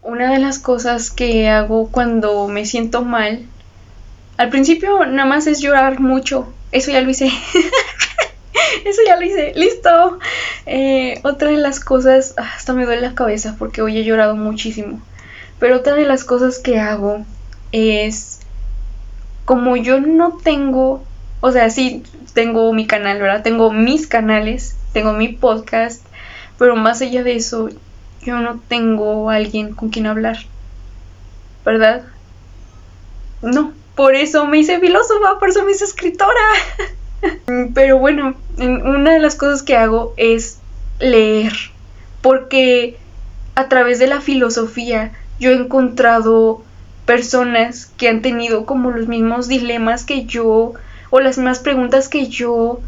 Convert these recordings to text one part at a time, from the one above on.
Una de las cosas que hago cuando me siento mal, al principio nada más es llorar mucho. Eso ya lo hice. Eso ya lo hice. Listo. Otra de las cosas, hasta me duele la cabeza porque hoy he llorado muchísimo. Pero otra de las cosas que hago es, como yo no tengo, o sea, sí tengo mi canal, ¿verdad? Tengo mis canales, tengo mi podcast, pero más allá de eso, yo no tengo alguien con quien hablar, ¿verdad? No, por eso me hice filósofa, por eso me hice escritora. Pero bueno, una de las cosas que hago es leer, porque a través de la filosofía yo he encontrado personas que han tenido como los mismos dilemas que yo, o las mismas preguntas que yo,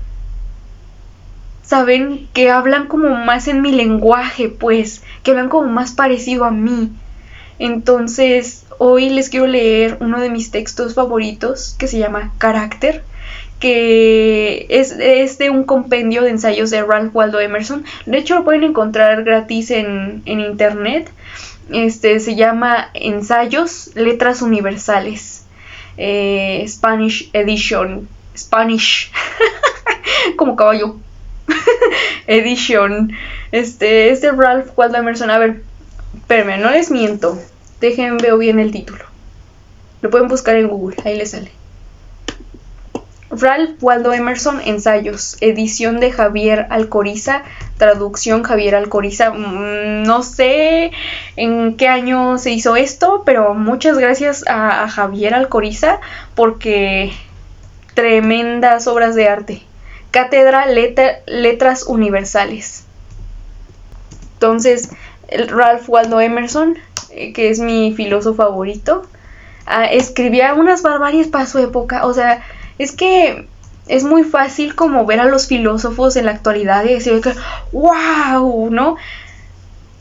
saben, que hablan como más en mi lenguaje, pues, que hablan como más parecido a mí. Entonces, hoy les quiero leer uno de mis textos favoritos, que se llama Carácter, que es de un compendio de ensayos de Ralph Waldo Emerson. De hecho, lo pueden encontrar gratis en internet. Se llama Ensayos, Letras Universales, Spanish Edition, Spanish, como caballo, Edition. Es de Ralph Waldo Emerson. A ver, espérenme, no les miento. Déjenme ver bien el título. Lo pueden buscar en Google, ahí les sale. Ralph Waldo Emerson, Ensayos, edición de Javier Alcoriza, traducción Javier Alcoriza. No sé en qué año se hizo esto, pero muchas gracias a Javier Alcoriza, porque tremendas obras de arte. Cátedra Letras Universales. Entonces, Ralph Waldo Emerson, que es mi filósofo favorito, escribía unas barbaries para su época. O sea, es que es muy fácil como ver a los filósofos en la actualidad y decir que ¡wow! ¿No?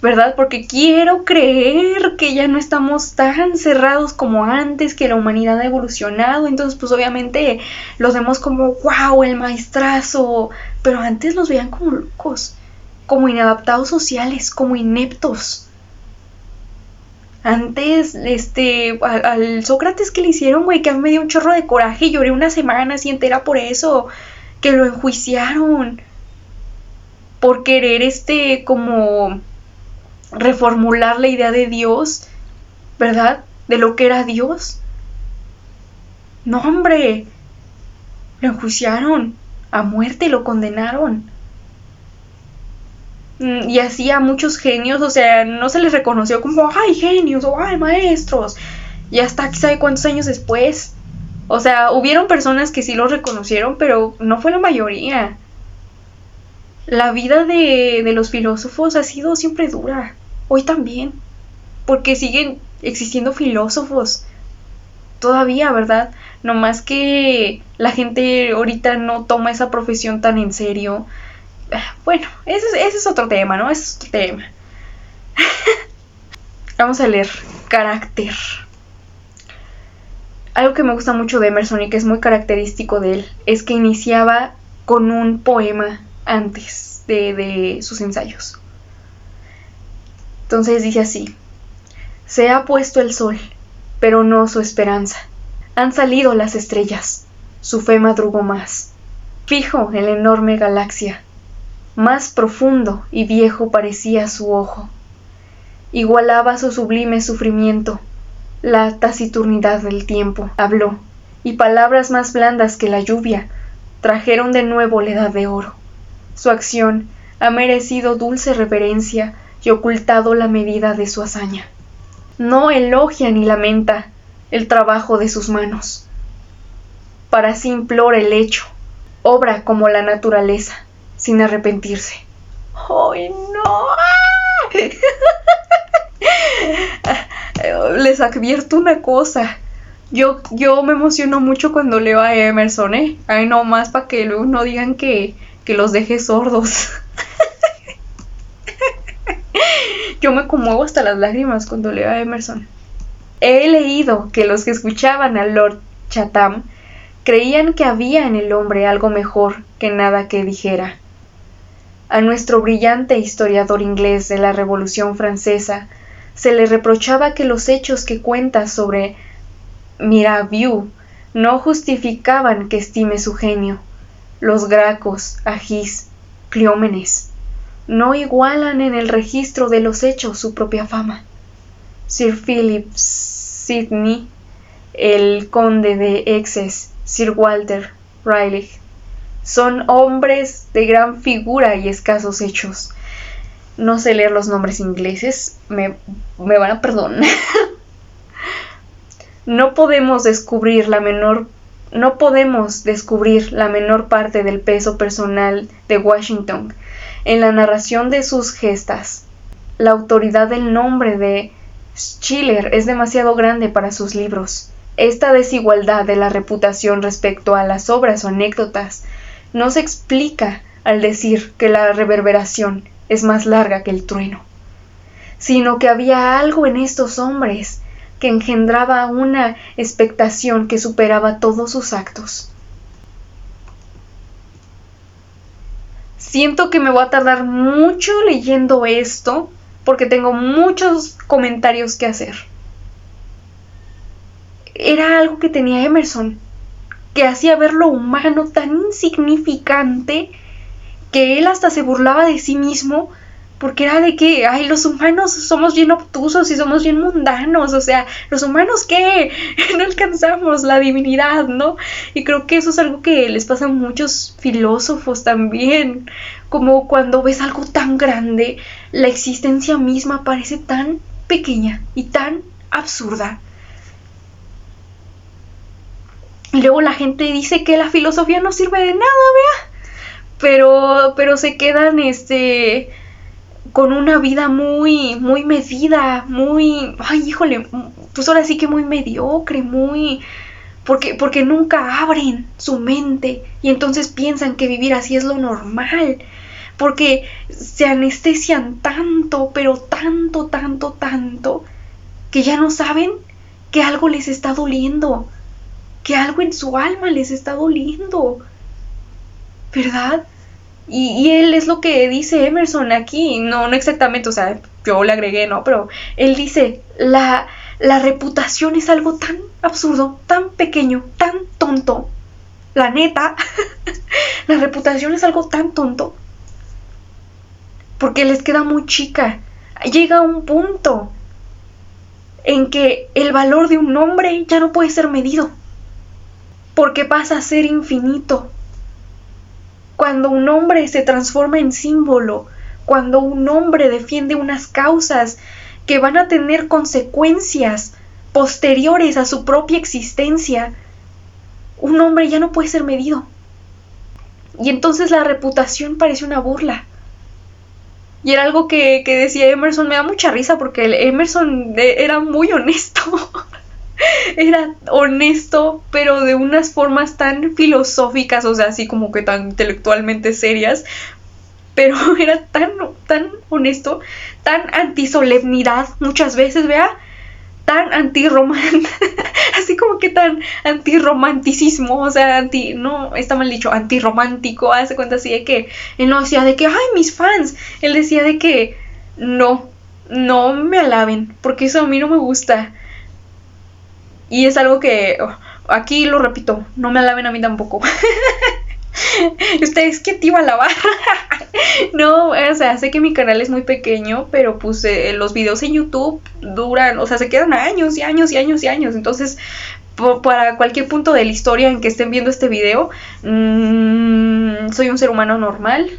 ¿Verdad? Porque quiero creer que ya no estamos tan cerrados como antes, que la humanidad ha evolucionado. Entonces, pues obviamente los vemos como ¡wow! El maestrazo. Pero antes los veían como locos, como inadaptados sociales, como ineptos. Antes, al Sócrates que le hicieron, güey, que a mí me dio un chorro de coraje y lloré una semana así entera por eso, que lo enjuiciaron por querer, como reformular la idea de Dios, ¿verdad? De lo que era Dios. No, hombre, lo enjuiciaron a muerte, lo condenaron. Y así a muchos genios, o sea, no se les reconoció como ¡ay, genios! O ¡ay, maestros! Y hasta quién sabe cuántos años después. O sea, hubieron personas que sí los reconocieron, pero no fue la mayoría. La vida de los filósofos ha sido siempre dura. Hoy también. Porque siguen existiendo filósofos todavía, ¿verdad? No más que la gente ahorita no toma esa profesión tan en serio. Bueno, ese es otro tema, ¿no? Ese es otro tema. Vamos a leer Carácter. Algo que me gusta mucho de Emerson y que es muy característico de él es que iniciaba con un poema antes de sus ensayos. Entonces dice así: se ha puesto el sol, pero no su esperanza. Han salido las estrellas, su fe madrugó más. Fijo en la enorme galaxia, más profundo y viejo parecía su ojo. Igualaba su sublime sufrimiento la taciturnidad del tiempo. Habló, y palabras más blandas que la lluvia trajeron de nuevo la edad de oro. Su acción ha merecido dulce reverencia y ocultado la medida de su hazaña. No elogia ni lamenta el trabajo de sus manos. Para sí implora el hecho, obra como la naturaleza, sin arrepentirse. ¡Ay, no! Les advierto una cosa. Yo me emociono mucho cuando leo a Emerson, ¿eh? Ay, no más para que luego no digan que los deje sordos. Yo me conmuevo hasta las lágrimas cuando leo a Emerson. He leído que los que escuchaban a Lord Chatham creían que había en el hombre algo mejor que nada que dijera. A nuestro brillante historiador inglés de la Revolución Francesa Se le reprochaba que los hechos que cuenta sobre Mirabeau no justificaban que estime su genio. Los Gracos, Agis, Cleómenes no igualan en el registro de los hechos su propia fama. Sir Philip Sidney, el conde de Essex, Sir Walter Raleigh, son hombres de gran figura y escasos hechos. No sé leer los nombres ingleses, me van a perdonar. No podemos descubrir la menor parte del peso personal de Washington en la narración de sus gestas. La autoridad del nombre de Schiller es demasiado grande para sus libros. Esta desigualdad de la reputación respecto a las obras o anécdotas no se explica al decir que la reverberación es más larga que el trueno, sino que había algo en estos hombres que engendraba una expectación que superaba todos sus actos. Siento que me voy a tardar mucho leyendo esto porque tengo muchos comentarios que hacer. Era algo que tenía Emerson, que hacía ver lo humano tan insignificante que él hasta se burlaba de sí mismo, porque era de que, ay, los humanos somos bien obtusos y somos bien mundanos, o sea, los humanos ¿qué? No alcanzamos la divinidad, ¿no? Y creo que eso es algo que les pasa a muchos filósofos también, como cuando ves algo tan grande, la existencia misma parece tan pequeña y tan absurda. Y luego la gente dice que la filosofía no sirve de nada, vea, pero se quedan con una vida muy medida, muy, ay, híjole, pues ahora sí que muy mediocre, porque nunca abren su mente y entonces piensan que vivir así es lo normal, porque se anestesian tanto, pero tanto, que ya no saben que algo les está doliendo, que algo en su alma les está doliendo, ¿verdad? Y él es lo que dice Emerson aquí, no exactamente, o sea, yo le agregué, ¿no? Pero él dice, la reputación es algo tan absurdo, tan pequeño, tan tonto. La neta, la reputación es algo tan tonto. Porque les queda muy chica. Llega un punto en que el valor de un nombre ya no puede ser medido. Porque pasa a ser infinito. Cuando un hombre se transforma en símbolo, cuando un hombre defiende unas causas que van a tener consecuencias posteriores a su propia existencia, un hombre ya no puede ser medido. Y entonces la reputación parece una burla. Y era algo que decía Emerson, me da mucha risa porque Emerson era muy honesto. Era honesto, pero de unas formas tan filosóficas, o sea, así como que tan intelectualmente serias, pero era tan honesto, tan antisolemnidad muchas veces, vea, tan así como que tan antirromanticismo, o sea, no, está mal dicho, antirromántico, hace cuenta así de que, él no decía de que, ay, mis fans, él decía de que, no me alaben, porque eso a mí no me gusta. Y es algo que, aquí lo repito, no me alaben a mí tampoco. ¿Ustedes qué te iba a alabar? No, o sea, sé que mi canal es muy pequeño, pero pues los videos en YouTube duran, o sea, se quedan años y años y años y años. Entonces, para cualquier punto de la historia en que estén viendo este video, soy un ser humano normal,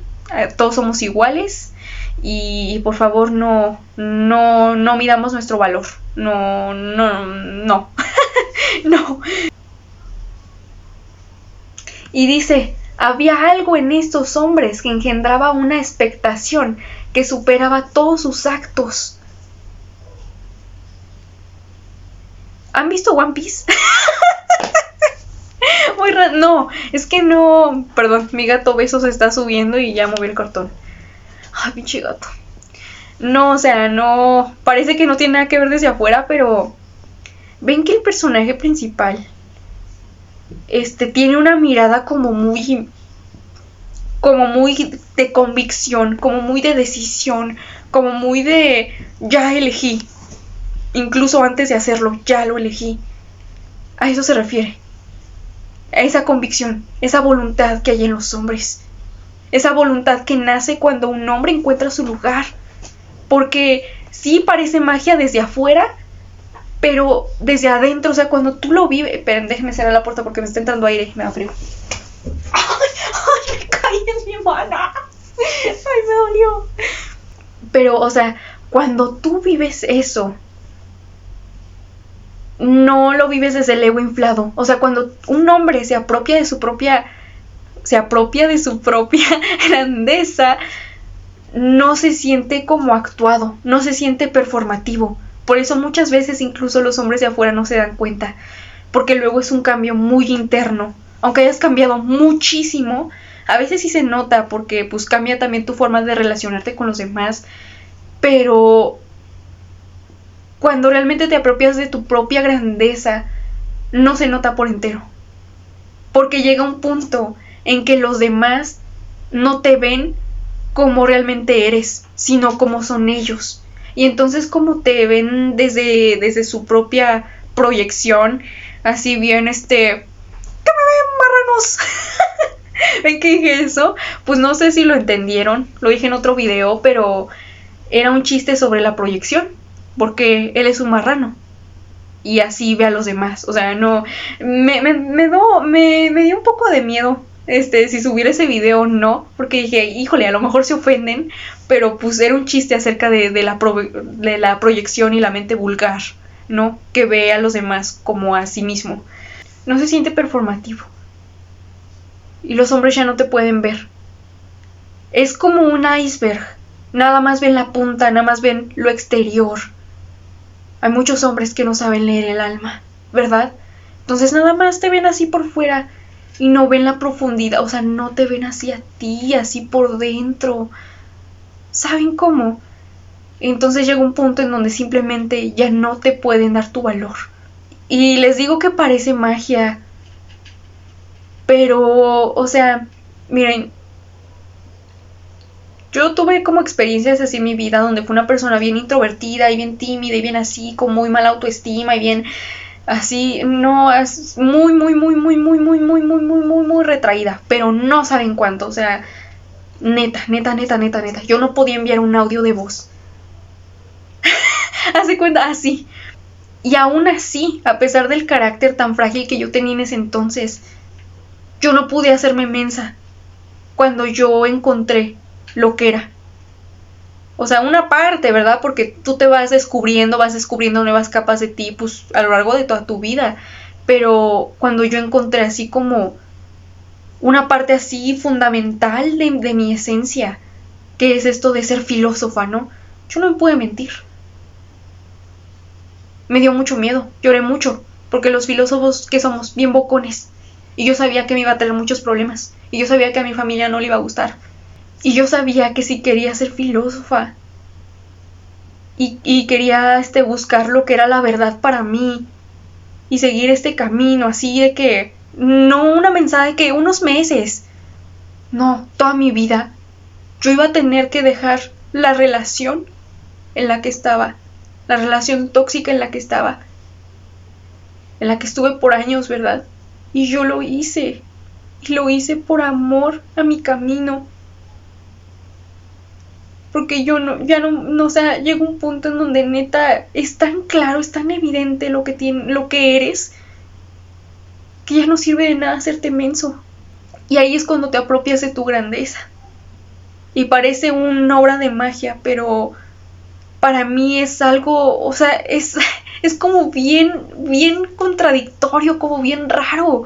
todos somos iguales. Y por favor no midamos nuestro valor. No. No. Y dice, había algo en estos hombres que engendraba una expectación que superaba todos sus actos. ¿Han visto One Piece? No, es que no. Perdón, mi gato Beso se está subiendo y ya moví el cartón. Ay, pinche gato. No, o sea, no. Parece que no tiene nada que ver desde afuera, pero ven que el personaje principal tiene una mirada como muy de convicción, como muy de decisión, como muy de ya elegí, incluso antes de hacerlo, ya lo elegí. A eso se refiere. A esa convicción, esa voluntad que hay en los hombres. Esa voluntad que nace cuando un hombre encuentra su lugar. Porque sí parece magia desde afuera, pero desde adentro, o sea, cuando tú lo vives... Esperen, déjenme cerrar la puerta porque me está entrando aire, me da frío. ¡Ay, me caí en mi mano! ¡Ay, me dolió! Pero, o sea, cuando tú vives eso, no lo vives desde el ego inflado. O sea, cuando un hombre se apropia de su propia grandeza, no se siente como actuado, no se siente performativo. Por eso muchas veces incluso los hombres de afuera no se dan cuenta, porque luego es un cambio muy interno. Aunque hayas cambiado muchísimo, a veces sí se nota porque pues cambia también tu forma de relacionarte con los demás, pero cuando realmente te apropias de tu propia grandeza, no se nota por entero. Porque llega un punto en que los demás no te ven como realmente eres, sino como son ellos. Y entonces como te ven desde su propia proyección, así bien ¿qué me ven, marranos? ¿Ven que dije eso? Pues no sé si lo entendieron, lo dije en otro video, pero era un chiste sobre la proyección, porque él es un marrano. Y así ve a los demás. O sea, no. Me dio un poco de miedo. Si subir ese video o no. Porque dije, híjole, a lo mejor se ofenden. Pero pues era un chiste acerca de la proyección y la mente vulgar, ¿no? Que ve a los demás como a sí mismo. No se siente performativo. Y los hombres ya no te pueden ver. Es como un iceberg. Nada más ven la punta, nada más ven lo exterior. Hay muchos hombres que no saben leer el alma, ¿verdad? Entonces nada más te ven así por fuera y no ven la profundidad, o sea, no te ven así a ti, así por dentro. ¿Saben cómo? Entonces llega un punto en donde simplemente ya no te pueden dar tu valor. Y les digo que parece magia, pero, o sea, miren, yo tuve como experiencias así en mi vida donde fue una persona bien introvertida y bien tímida y bien así, con muy mala autoestima y bien así, no, es muy retraída, pero no saben cuánto, o sea, neta, yo no podía enviar un audio de voz. Hace cuenta, así. Y aún así, a pesar del carácter tan frágil que yo tenía en ese entonces, yo no pude hacerme mensa cuando yo encontré lo que era. O sea, una parte, ¿verdad? Porque tú te vas descubriendo nuevas capas de ti, pues, a lo largo de toda tu vida. Pero cuando yo encontré así como una parte así fundamental de mi esencia, que es esto de ser filósofa, ¿no? Yo no me pude mentir. Me dio mucho miedo, lloré mucho, porque los filósofos que somos bien bocones. Y yo sabía que me iba a traer muchos problemas. Y yo sabía que a mi familia no le iba a gustar. Y yo sabía que si quería ser filósofa y quería buscar lo que era la verdad para mí y seguir este camino así de que no una mensaje de que unos meses, no, toda mi vida, yo iba a tener que dejar la relación en la que estaba, la relación tóxica en la que estaba, en la que estuve por años, ¿verdad? Y yo lo hice, y lo hice por amor a mi camino. Porque yo no, o sea, llega un punto en donde neta es tan claro, es tan evidente lo que eres, que ya no sirve de nada hacerte menso. Y ahí es cuando te apropias de tu grandeza. Y parece una obra de magia, pero para mí es algo, o sea, es como bien contradictorio, como bien raro.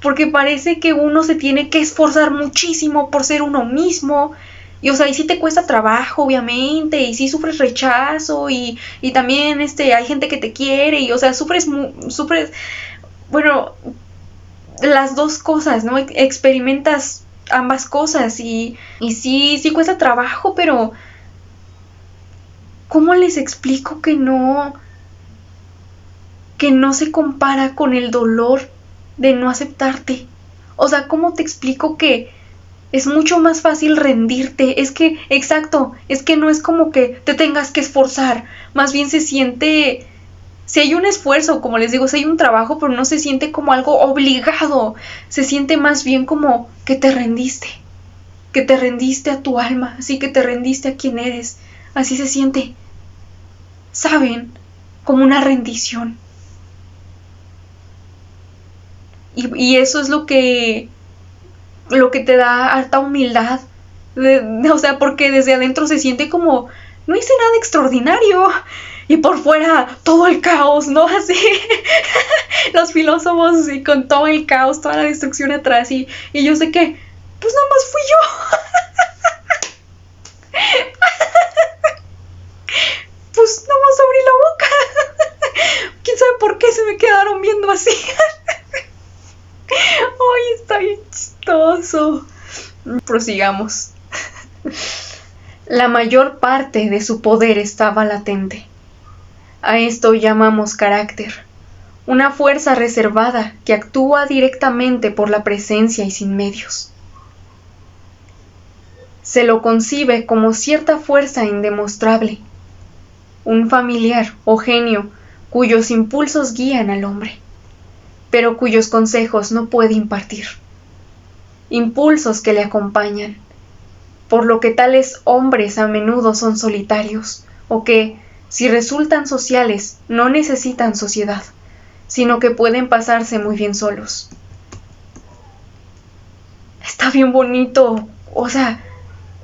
Porque parece que uno se tiene que esforzar muchísimo por ser uno mismo. Y o sea, y sí te cuesta trabajo, obviamente, y sí sufres rechazo, y también hay gente que te quiere, y o sea, sufres, bueno, las dos cosas, ¿no? Experimentas ambas cosas, y sí cuesta trabajo, pero ¿cómo les explico que no se compara con el dolor de no aceptarte? O sea, ¿cómo te explico que es mucho más fácil rendirte? Es que no es como que te tengas que esforzar, más bien se siente Si hay un esfuerzo, como les digo, si hay un trabajo, pero no se siente como algo obligado, se siente más bien como que te rendiste a tu alma, así que te rendiste a quien eres, así se siente, ¿saben? Como una rendición. Y eso es lo que te da harta humildad, o sea, porque desde adentro se siente como, no hice nada extraordinario, y por fuera todo el caos, ¿no? Así, los filósofos y con todo el caos, toda la destrucción atrás, y yo sé que, pues nada más fui yo. Pues nada más abrí la boca. ¿Quién sabe por qué se me quedaron viendo así? Ay, está bien chistoso. Prosigamos. La mayor parte de su poder estaba latente. A esto llamamos carácter, una fuerza reservada que actúa directamente por la presencia y sin medios. Se lo concibe como cierta fuerza indemostrable, un familiar o genio cuyos impulsos guían al hombre, pero cuyos consejos no puede impartir. Impulsos que le acompañan, por lo que tales hombres a menudo son solitarios, o que, si resultan sociales, no necesitan sociedad, sino que pueden pasarse muy bien solos. Está bien bonito, o sea,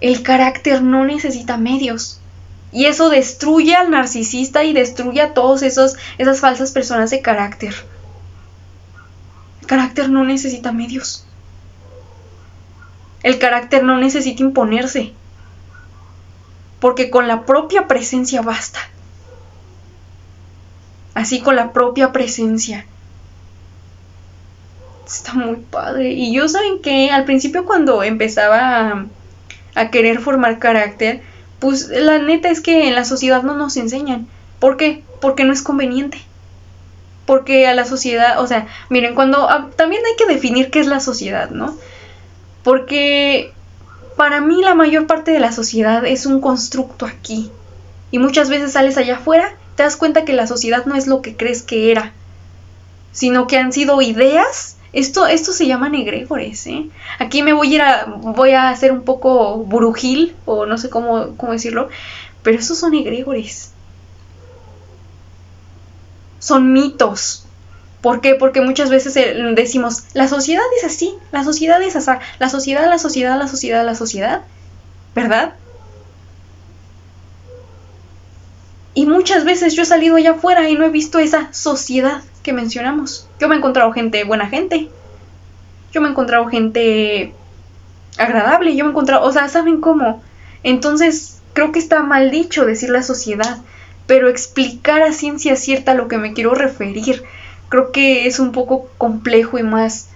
el carácter no necesita medios. Y eso destruye al narcisista y destruye a todos esas falsas personas de carácter. El carácter no necesita medios. El carácter no necesita imponerse, porque con la propia presencia basta. Así, con la propia presencia. Está muy padre. Y yo, ¿saben qué? Al principio, cuando empezaba a querer formar carácter, pues la neta es que en la sociedad no nos enseñan. ¿Por qué? Porque no es conveniente. Porque a la sociedad, o sea, miren, también hay que definir qué es la sociedad, ¿no? Porque para mí la mayor parte de la sociedad es un constructo aquí. Y muchas veces sales allá afuera, te das cuenta que la sociedad no es lo que crees que era, sino que han sido ideas. Esto se llaman egregores, ¿eh? Aquí me voy a hacer un poco burujil, o no sé cómo decirlo, pero esos son egregores. Son mitos. ¿Por qué? Porque muchas veces decimos, la sociedad es así, la sociedad es así, la sociedad, ¿verdad? Y muchas veces yo he salido allá afuera y no he visto esa sociedad que mencionamos. Yo me he encontrado buena gente. Yo me he encontrado gente agradable. Yo me he encontrado, o sea, ¿saben cómo? Entonces, creo que está mal dicho decir la sociedad, pero explicar a ciencia cierta a lo que me quiero referir, creo que es un poco complejo y más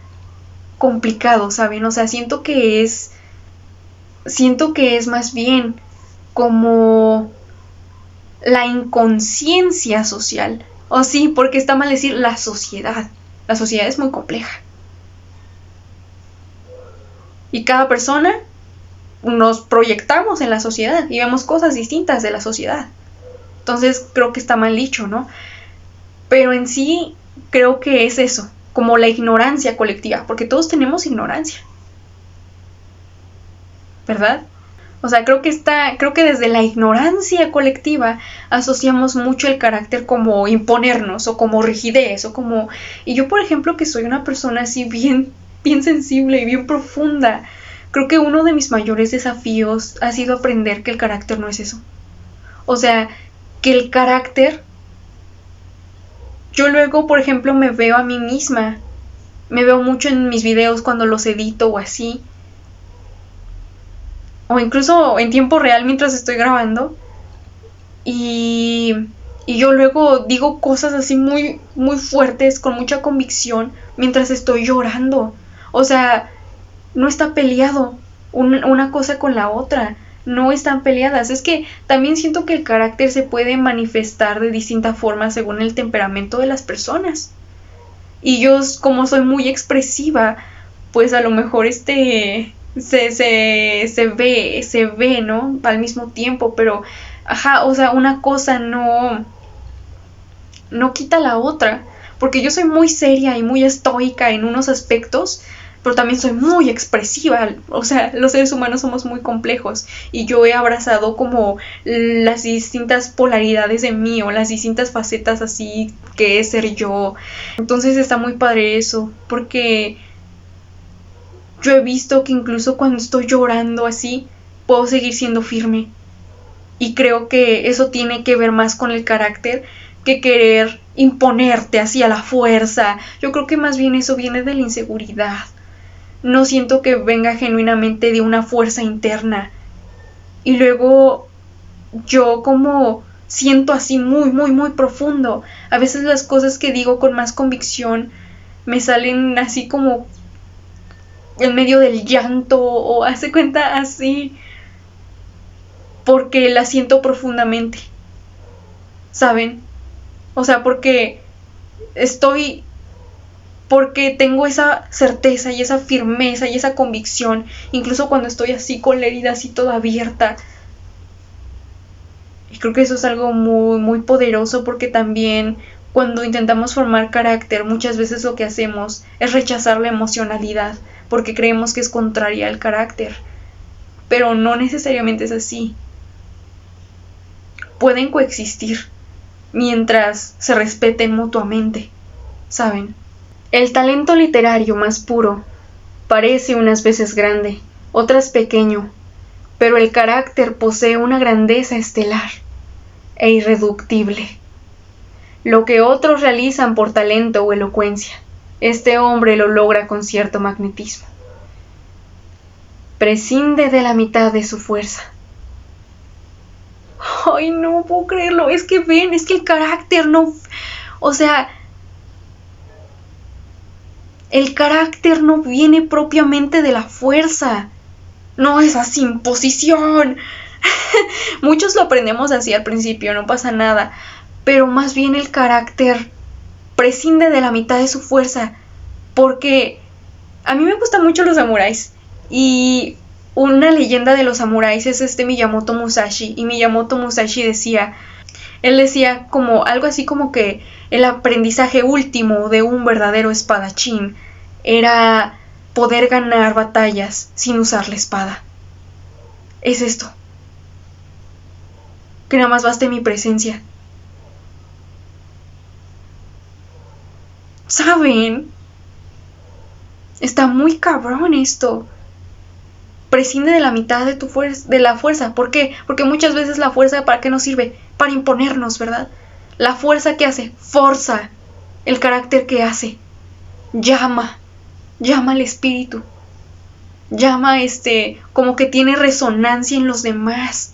complicado, ¿saben? O sea, siento que es más bien como la inconsciencia social. O sí, porque está mal decir la sociedad. La sociedad es muy compleja. Y cada persona nos proyectamos en la sociedad y vemos cosas distintas de la sociedad. Entonces creo que está mal dicho, ¿no? Pero en sí creo que es eso, como la ignorancia colectiva, porque todos tenemos ignorancia, ¿verdad? O sea, creo que desde la ignorancia colectiva asociamos mucho el carácter como imponernos o como rigidez o como... Y yo, por ejemplo, que soy una persona así bien sensible y bien profunda, creo que uno de mis mayores desafíos ha sido aprender que el carácter no es eso. O sea, que el carácter... Yo luego, por ejemplo, me veo a mí misma, me veo mucho en mis videos cuando los edito o así, o incluso en tiempo real mientras estoy grabando, y yo luego digo cosas así muy, muy fuertes, con mucha convicción, mientras estoy llorando. O sea, no está peleado una cosa con la otra, no están peleadas. Es que también siento que el carácter se puede manifestar de distinta forma según el temperamento de las personas. Y yo, como soy muy expresiva, pues a lo mejor se ve, ¿no? Al mismo tiempo, pero, ajá, o sea, una cosa no no quita la otra, porque yo soy muy seria y muy estoica en unos aspectos, pero también soy muy expresiva. O sea, los seres humanos somos muy complejos y yo he abrazado como las distintas polaridades de mí o las distintas facetas así que es ser yo. Entonces está muy padre eso, porque yo he visto que incluso cuando estoy llorando así, puedo seguir siendo firme. Y creo que eso tiene que ver más con el carácter que querer imponerte así a la fuerza. Yo creo que más bien eso viene de la inseguridad. No siento que venga genuinamente de una fuerza interna. Y luego yo como siento así muy, muy, muy profundo. A veces las cosas que digo con más convicción me salen así como en medio del llanto o hace cuenta así, porque las siento profundamente, ¿saben? O sea, porque tengo esa certeza y esa firmeza y esa convicción, incluso cuando estoy así con la herida así toda abierta. Y creo que eso es algo muy, muy poderoso, porque también cuando intentamos formar carácter, muchas veces lo que hacemos es rechazar la emocionalidad, porque creemos que es contraria al carácter. Pero no necesariamente es así. Pueden coexistir mientras se respeten mutuamente, ¿saben? El talento literario más puro parece unas veces grande, otras pequeño, pero el carácter posee una grandeza estelar e irreductible. Lo que otros realizan por talento o elocuencia, este hombre lo logra con cierto magnetismo. Prescinde de la mitad de su fuerza. Ay, no puedo creerlo, es que el carácter no... O sea, el carácter no viene propiamente de la fuerza. No es así, imposición. Muchos lo aprendemos así al principio, no pasa nada. Pero más bien el carácter prescinde de la mitad de su fuerza. Porque a mí me gustan mucho los samuráis. Y una leyenda de los samuráis es Miyamoto Musashi. Y Miyamoto Musashi él decía como algo así como que el aprendizaje último de un verdadero espadachín era poder ganar batallas sin usar la espada. Es esto. Que nada más baste mi presencia. ¿Saben? Está muy cabrón esto. Prescinde de la mitad de la fuerza. ¿Por qué? Porque muchas veces la fuerza, ¿para qué nos sirve? Para imponernos, ¿verdad? La fuerza que hace, forza. El carácter que hace, llama al espíritu. Llama como que tiene resonancia en los demás.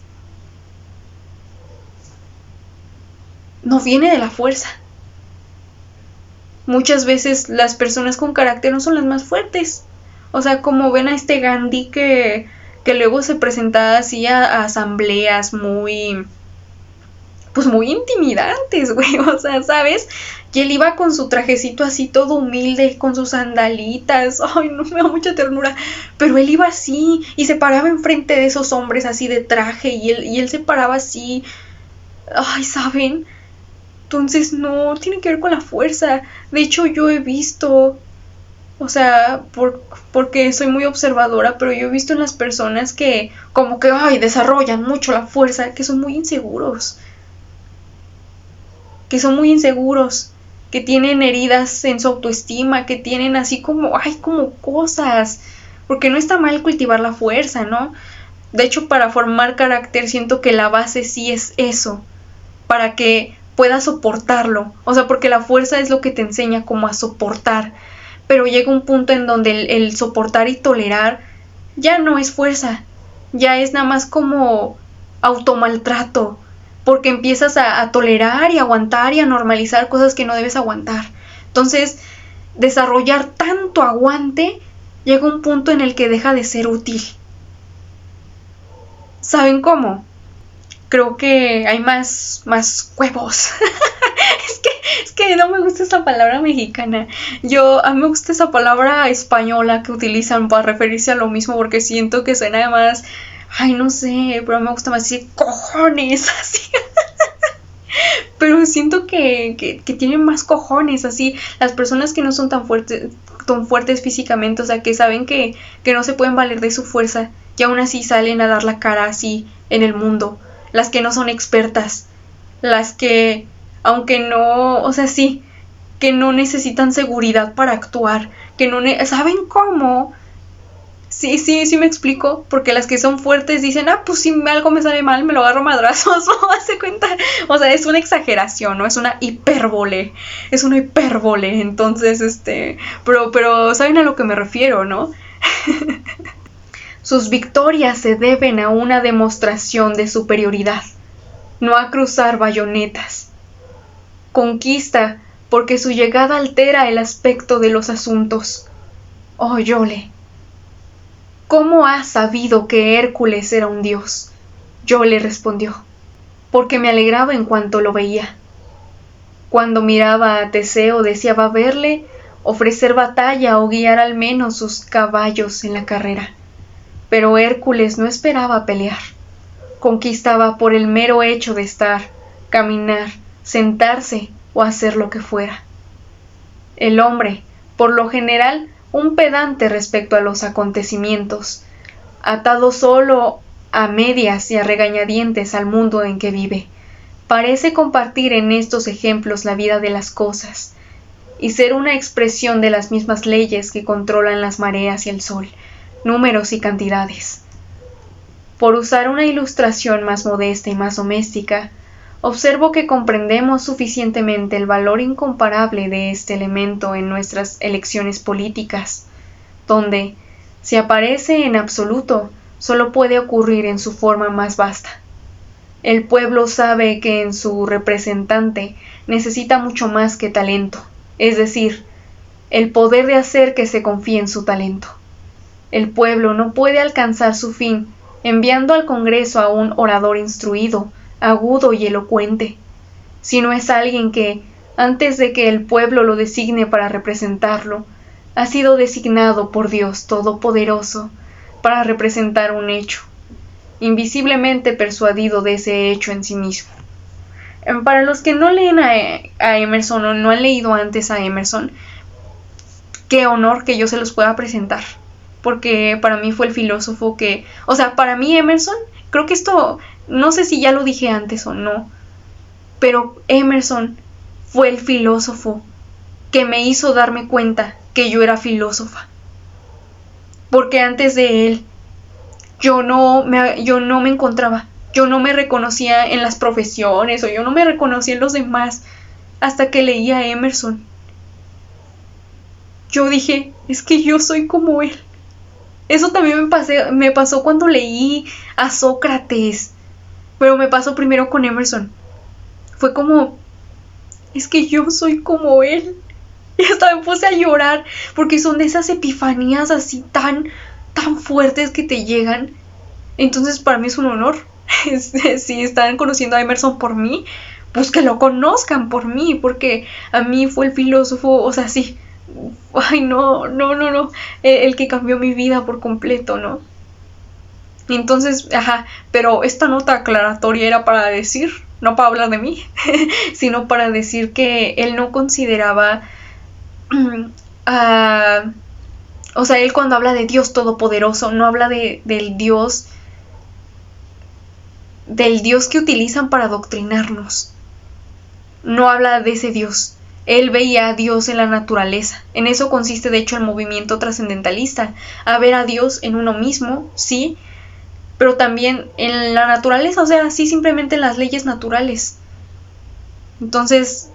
No viene de la fuerza. Muchas veces las personas con carácter no son las más fuertes. O sea, como ven a Gandhi que luego se presentaba así a asambleas muy intimidantes, güey. O sea, ¿sabes? Y él iba con su trajecito así todo humilde, con sus sandalitas. Ay, no, me da mucha ternura. Pero él iba así y se paraba enfrente de esos hombres así de traje y él se paraba así. Ay, ¿saben? Entonces no, tiene que ver con la fuerza. De hecho, yo he visto, o sea, porque soy muy observadora, pero yo he visto en las personas que como que, desarrollan mucho la fuerza, que son muy inseguros. Que tienen heridas en su autoestima, que tienen así como cosas. Porque no está mal cultivar la fuerza, ¿no? De hecho, para formar carácter siento que la base sí es eso. Para que puedas soportarlo. O sea, porque la fuerza es lo que te enseña como a soportar. Pero llega un punto en donde el soportar y tolerar ya no es fuerza. Ya es nada más como automaltrato. Porque empiezas a tolerar y aguantar y a normalizar cosas que no debes aguantar. Entonces, desarrollar tanto aguante llega un punto en el que deja de ser útil. ¿Saben cómo? Creo que hay más huevos. es que no me gusta esa palabra mexicana. A mí me gusta esa palabra española que utilizan para referirse a lo mismo, porque siento que suena más, no sé, pero me gusta más decir cojones, así. Pero siento que tienen más cojones, así, las personas que no son tan fuertes físicamente, o sea, que saben que no se pueden valer de su fuerza, y aún así salen a dar la cara así en el mundo. Las que no son expertas, las que, aunque no, o sea, sí, que no necesitan seguridad para actuar, que no ¿saben cómo? Sí me explico, porque las que son fuertes dicen, pues si algo me sale mal, me lo agarro a madrazos, ¿no? Hace cuenta, o sea, es una exageración, ¿no? Es una hipérbole, entonces, pero ¿saben a lo que me refiero, no? Sus victorias se deben a una demostración de superioridad, no a cruzar bayonetas. Conquista porque su llegada altera el aspecto de los asuntos. Oh, Yole, ¿cómo has sabido que Hércules era un dios? Yole respondió, porque me alegraba en cuanto lo veía. Cuando miraba a Teseo deseaba verle, ofrecer batalla o guiar al menos sus caballos en la carrera. Pero Hércules no esperaba pelear. Conquistaba por el mero hecho de estar, caminar, sentarse o hacer lo que fuera. El hombre, por lo general, un pedante respecto a los acontecimientos, atado solo a medias y a regañadientes al mundo en que vive, parece compartir en estos ejemplos la vida de las cosas, y ser una expresión de las mismas leyes que controlan las mareas y el sol, números y cantidades. Por usar una ilustración más modesta y más doméstica, observo que comprendemos suficientemente el valor incomparable de este elemento en nuestras elecciones políticas, donde, si aparece en absoluto, solo puede ocurrir en su forma más vasta. El pueblo sabe que en su representante necesita mucho más que talento, es decir, el poder de hacer que se confíe en su talento. El pueblo no puede alcanzar su fin enviando al Congreso a un orador instruido, agudo y elocuente, sino es alguien que, antes de que el pueblo lo designe para representarlo, ha sido designado por Dios Todopoderoso para representar un hecho, invisiblemente persuadido de ese hecho en sí mismo. Para los que no leen a Emerson o no han leído antes a Emerson, qué honor que yo se los pueda presentar, porque para mí fue el filósofo que, o sea, para mí Emerson, creo que esto, no sé si ya lo dije antes o no, pero Emerson fue el filósofo que me hizo darme cuenta que yo era filósofa, porque antes de él yo no me encontraba, yo no me reconocía en las profesiones o yo no me reconocía en los demás hasta que leí a Emerson. Yo dije, es que yo soy como él. Eso también me pasó cuando leí a Sócrates, pero me pasó primero con Emerson. Fue como, es que yo soy como él. Y hasta me puse a llorar, porque son de esas epifanías así tan fuertes que te llegan. Entonces para mí es un honor. Si están conociendo a Emerson por mí, pues que lo conozcan por mí, porque a mí fue el filósofo, o sea, sí. Ay, no, el que cambió mi vida por completo, ¿no? Entonces, pero esta nota aclaratoria era para decir, no para hablar de mí, sino para decir que él no consideraba, o sea, él cuando habla de Dios Todopoderoso, no habla del Dios que utilizan para adoctrinarnos, no habla de ese Dios. Él veía a Dios en la naturaleza. En eso consiste de hecho el movimiento trascendentalista, a ver a Dios en uno mismo, sí, pero también en la naturaleza, o sea, sí, simplemente en las leyes naturales. Entonces,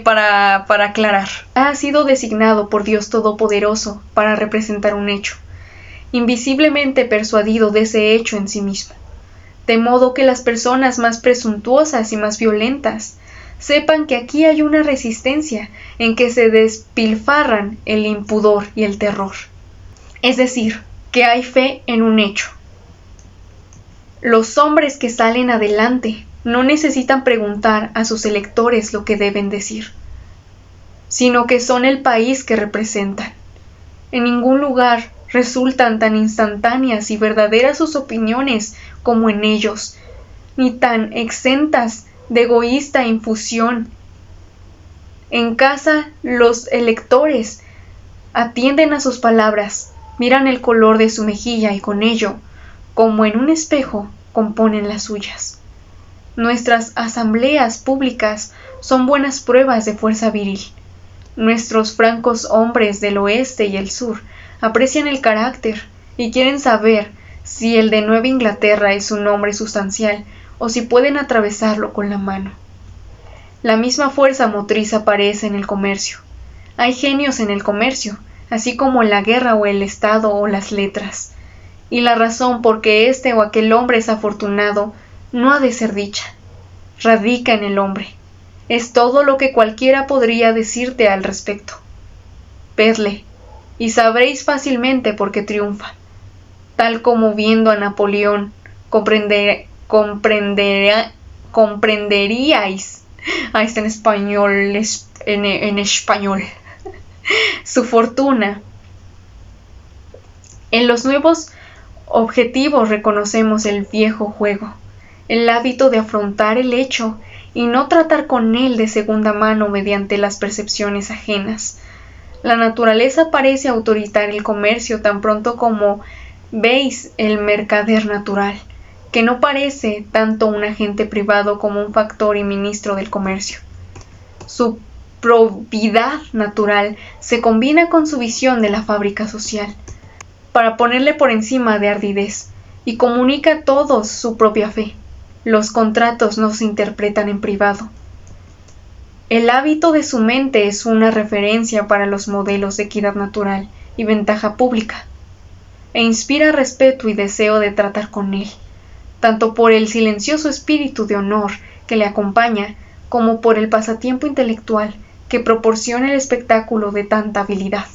para aclarar, ha sido designado por Dios Todopoderoso para representar un hecho, invisiblemente persuadido de ese hecho en sí mismo, de modo que las personas más presuntuosas y más violentas sepan que aquí hay una resistencia en que se despilfarran el impudor y el terror. Es decir, que hay fe en un hecho. Los hombres que salen adelante no necesitan preguntar a sus electores lo que deben decir, sino que son el país que representan. En ningún lugar resultan tan instantáneas y verdaderas sus opiniones como en ellos, ni tan exentas de egoísta infusión. En casa, los electores atienden a sus palabras, miran el color de su mejilla y con ello, como en un espejo, componen las suyas. Nuestras asambleas públicas son buenas pruebas de fuerza viril. Nuestros francos hombres del oeste y el sur aprecian el carácter y quieren saber si el de Nueva Inglaterra es un hombre sustancial o si pueden atravesarlo con la mano. La misma fuerza motriz aparece en el comercio. Hay genios en el comercio, así como en la guerra o el Estado o las letras. Y la razón por que este o aquel hombre es afortunado no ha de ser dicha. Radica en el hombre. Es todo lo que cualquiera podría decirte al respecto. Vedle, y sabréis fácilmente por qué triunfa. Tal como viendo a Napoleón, comprenderíais, está en español, en español, su fortuna. En los nuevos objetivos reconocemos el viejo juego, el hábito de afrontar el hecho y no tratar con él de segunda mano mediante las percepciones ajenas. La naturaleza parece autoritar el comercio tan pronto como veis el mercader natural, que no parece tanto un agente privado como un factor y ministro del comercio. Su probidad natural se combina con su visión de la fábrica social, para ponerle por encima de ardidez, y comunica a todos su propia fe. Los contratos no se interpretan en privado. El hábito de su mente es una referencia para los modelos de equidad natural y ventaja pública, e inspira respeto y deseo de tratar con él, tanto por el silencioso espíritu de honor que le acompaña, como por el pasatiempo intelectual que proporciona el espectáculo de tanta habilidad.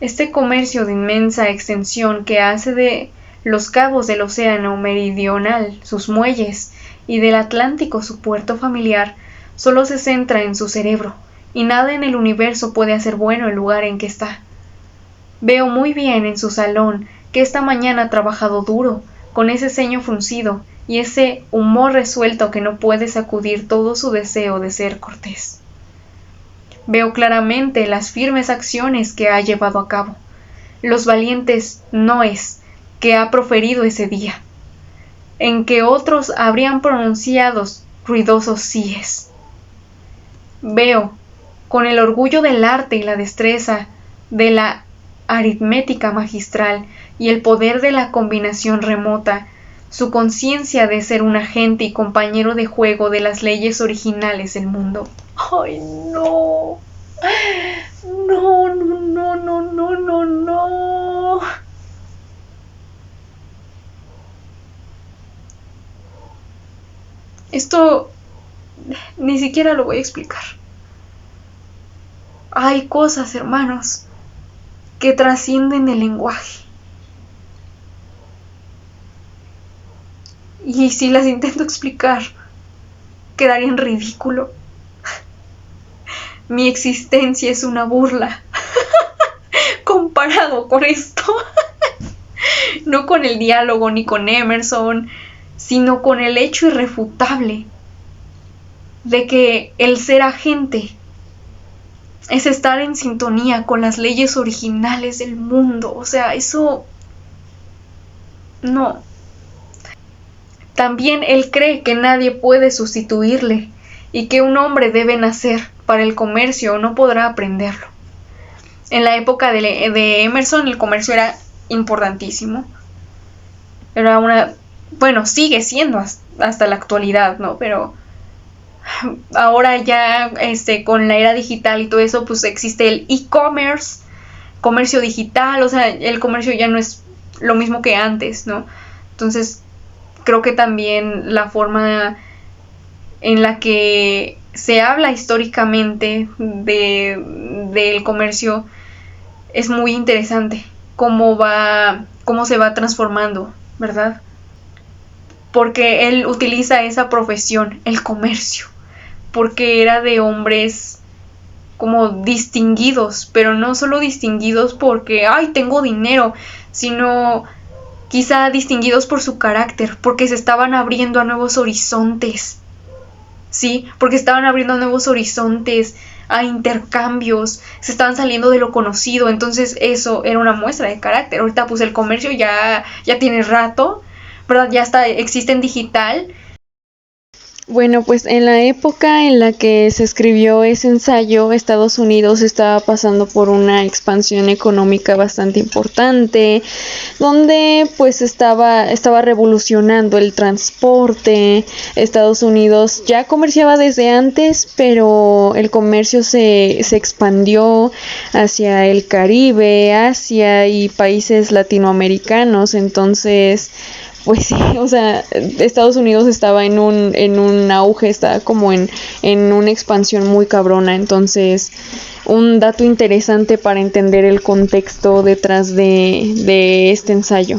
Este comercio de inmensa extensión que hace de los cabos del océano meridional sus muelles y del Atlántico su puerto familiar, solo se centra en su cerebro, y nada en el universo puede hacer bueno el lugar en que está. Veo muy bien en su salón que esta mañana ha trabajado duro, con ese ceño fruncido y ese humor resuelto que no puede sacudir todo su deseo de ser cortés. Veo claramente las firmes acciones que ha llevado a cabo, los valientes noes que ha proferido ese día, en que otros habrían pronunciado ruidosos síes. Veo, con el orgullo del arte y la destreza de la aritmética magistral y el poder de la combinación remota, su conciencia de ser un agente y compañero de juego de las leyes originales del mundo. ¡Ay, no! No, no, no, no, no, no, no. Esto ni siquiera lo voy a explicar. Hay cosas, hermanos, que trascienden el lenguaje. Y si las intento explicar, quedaría en ridículo. Mi existencia es una burla comparado con esto. No con el diálogo ni con Emerson, sino con el hecho irrefutable de que el ser agente es estar en sintonía con las leyes originales del mundo. O sea, eso no. También él cree que nadie puede sustituirle y que un hombre debe nacer para el comercio o no podrá aprenderlo. En la época de Emerson el comercio era importantísimo. Era una... Bueno, sigue siendo hasta la actualidad, ¿no? Pero ahora ya con la era digital y todo eso, pues existe el e-commerce, comercio digital, o sea, el comercio ya no es lo mismo que antes, ¿no? Entonces, creo que también la forma en la que se habla históricamente del comercio es muy interesante, cómo se va transformando, ¿verdad? Porque él utiliza esa profesión, el comercio, porque era de hombres como distinguidos, pero no solo distinguidos porque, ay, tengo dinero, sino quizá distinguidos por su carácter, porque se estaban abriendo a nuevos horizontes. Sí, porque estaban abriendo nuevos horizontes, a intercambios, se estaban saliendo de lo conocido, entonces eso era una muestra de carácter. Ahorita pues el comercio ya tiene rato, ¿verdad? Ya está, existe en digital. Bueno, pues en la época en la que se escribió ese ensayo, Estados Unidos estaba pasando por una expansión económica bastante importante, donde pues estaba revolucionando el transporte. Estados Unidos ya comerciaba desde antes, pero el comercio se expandió hacia el Caribe, Asia y países latinoamericanos. Entonces, pues sí, o sea, Estados Unidos estaba en un auge, estaba como en una expansión muy cabrona. Entonces, un dato interesante para entender el contexto detrás de este ensayo.